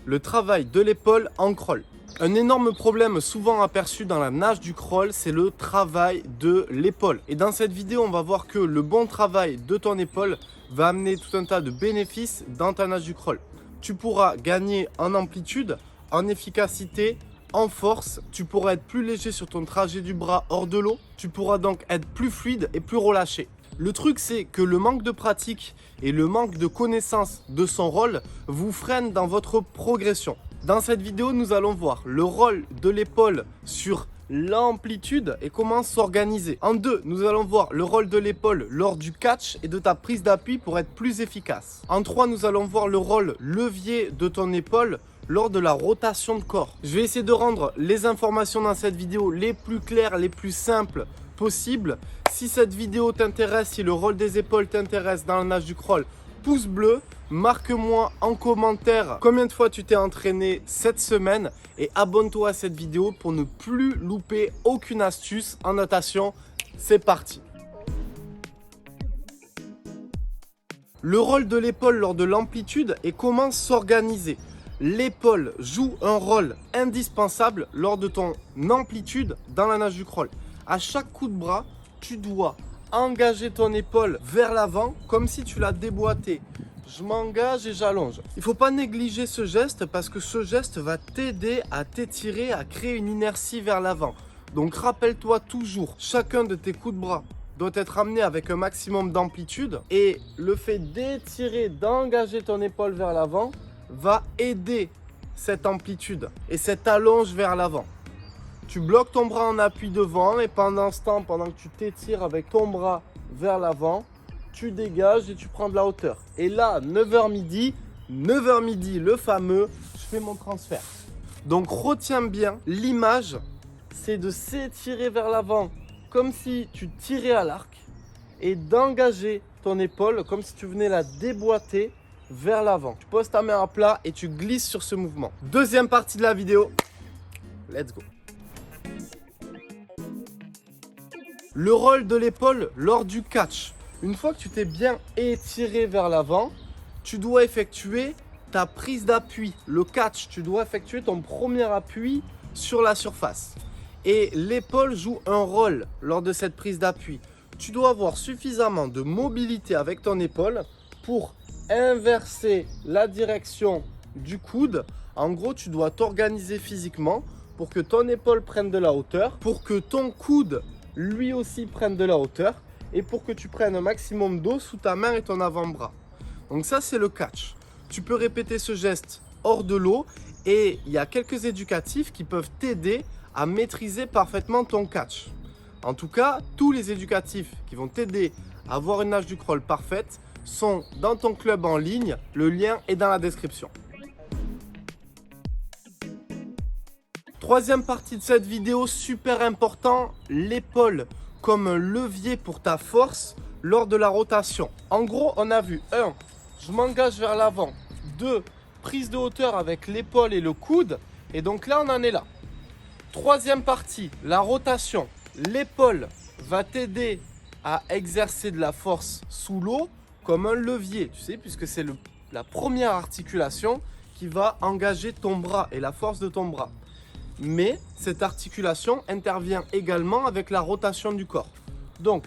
le travail de l'épaule en crawl. Un énorme problème souvent aperçu dans la nage du crawl, c'est le travail de l'épaule. Et dans cette vidéo, on va voir que le bon travail de ton épaule va amener tout un tas de bénéfices dans ta nage du crawl. Tu pourras gagner en amplitude, en efficacité, en force. Tu pourras être plus léger sur ton trajet du bras hors de l'eau. Tu pourras donc être plus fluide et plus relâché. Le truc, c'est que le manque de pratique et le manque de connaissance de son rôle vous freinent dans votre progression. Dans cette vidéo, nous allons voir le rôle de l'épaule sur l'amplitude et comment s'organiser. En deux, nous allons voir le rôle de l'épaule lors du catch et de ta prise d'appui pour être plus efficace. En trois, nous allons voir le rôle levier de ton épaule lors de la rotation de corps. Je vais essayer de rendre les informations dans cette vidéo les plus claires, les plus simples possibles. Si cette vidéo t'intéresse, si le rôle des épaules t'intéresse dans la nage du crawl, pouce bleu, marque-moi en commentaire combien de fois tu t'es entraîné cette semaine et abonne-toi à cette vidéo pour ne plus louper aucune astuce en natation. C'est parti! Le rôle de l'épaule lors de l'amplitude et comment s'organiser. L'épaule joue un rôle indispensable lors de ton amplitude dans la nage du crawl. À chaque coup de bras, tu dois engager ton épaule vers l'avant comme si tu la déboîtais. Je m'engage et j'allonge. Il ne faut pas négliger ce geste parce que ce geste va t'aider à t'étirer, à créer une inertie vers l'avant. Donc rappelle-toi toujours, chacun de tes coups de bras doit être amené avec un maximum d'amplitude et le fait d'étirer, d'engager ton épaule vers l'avant va aider cette amplitude et cette allonge vers l'avant. Tu bloques ton bras en appui devant et pendant ce temps, pendant que tu t'étires avec ton bras vers l'avant, tu dégages et tu prends de la hauteur. Et là, 9h midi, le fameux, je fais mon transfert. Donc retiens bien, l'image, c'est de s'étirer vers l'avant comme si tu tirais à l'arc et d'engager ton épaule comme si tu venais la déboîter vers l'avant. Tu poses ta main à plat et tu glisses sur ce mouvement. Deuxième partie de la vidéo, let's go. Le rôle de l'épaule lors du catch. Une fois que tu t'es bien étiré vers l'avant, tu dois effectuer ta prise d'appui. Le catch, tu dois effectuer ton premier appui sur la surface. Et l'épaule joue un rôle lors de cette prise d'appui. Tu dois avoir suffisamment de mobilité avec ton épaule pour inverser la direction du coude. En gros, tu dois t'organiser physiquement pour que ton épaule prenne de la hauteur, pour que ton coude lui aussi prenne de la hauteur et pour que tu prennes un maximum d'eau sous ta main et ton avant-bras. Donc ça, c'est le catch. Tu peux répéter ce geste hors de l'eau et il y a quelques éducatifs qui peuvent t'aider à maîtriser parfaitement ton catch. En tout cas, tous les éducatifs qui vont t'aider à avoir une nage du crawl parfaite sont dans ton club en ligne. Le lien est dans la description. Troisième partie de cette vidéo, super important, l'épaule comme un levier pour ta force lors de la rotation. En gros, on a vu 1. Je m'engage vers l'avant. 2. Prise de hauteur avec l'épaule et le coude. Et donc là, on en est là. Troisième partie, la rotation. L'épaule va t'aider à exercer de la force sous l'eau comme un levier, tu sais, puisque c'est la première articulation qui va engager ton bras et la force de ton bras. Mais cette articulation intervient également avec la rotation du corps. Donc,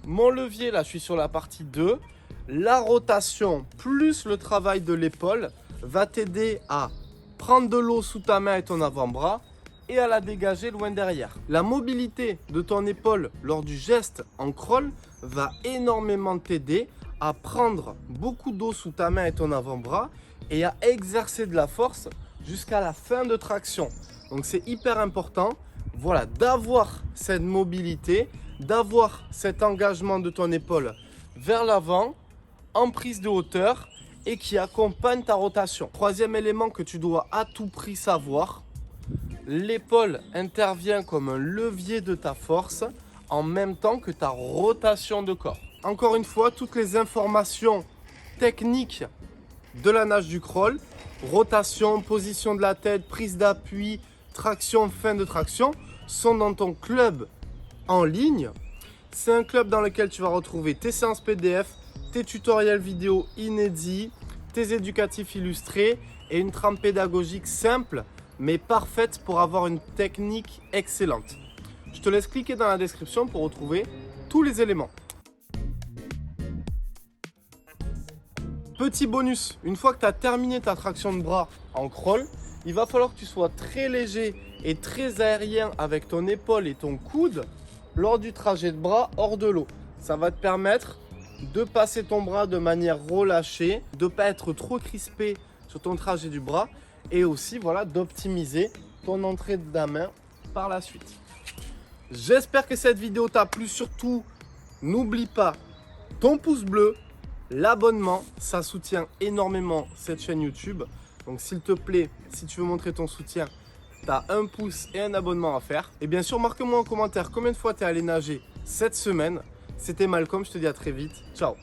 mon levier, là, je suis sur la partie 2. La rotation plus le travail de l'épaule va t'aider à prendre de l'eau sous ta main et ton avant-bras et à la dégager loin derrière. La mobilité de ton épaule lors du geste en crawl va énormément t'aider à prendre beaucoup d'eau sous ta main et ton avant-bras et à exercer de la force jusqu'à la fin de traction. Donc c'est hyper important, voilà, d'avoir cette mobilité, d'avoir cet engagement de ton épaule vers l'avant en prise de hauteur et qui accompagne ta rotation. Troisième élément que tu dois à tout prix savoir, l'épaule intervient comme un levier de ta force en même temps que ta rotation de corps. Encore une fois, toutes les informations techniques de la nage du crawl, rotation, position de la tête, prise d'appui, traction, fin de traction, sont dans ton club en ligne. C'est un club dans lequel tu vas retrouver tes séances PDF, tes tutoriels vidéo inédits, tes éducatifs illustrés et une trame pédagogique simple mais parfaite pour avoir une technique excellente. Je te laisse cliquer dans la description pour retrouver tous les éléments. Petit bonus, une fois que tu as terminé ta traction de bras en crawl, il va falloir que tu sois très léger et très aérien avec ton épaule et ton coude lors du trajet de bras hors de l'eau. Ça va te permettre de passer ton bras de manière relâchée, de ne pas être trop crispé sur ton trajet du bras et aussi voilà, d'optimiser ton entrée de la main par la suite. J'espère que cette vidéo t'a plu. Surtout, n'oublie pas ton pouce bleu, l'abonnement, ça soutient énormément cette chaîne YouTube. Donc s'il te plaît, si tu veux montrer ton soutien, tu as un pouce et un abonnement à faire. Et bien sûr, marque-moi en commentaire combien de fois tu es allé nager cette semaine. C'était Malcolm, je te dis à très vite. Ciao.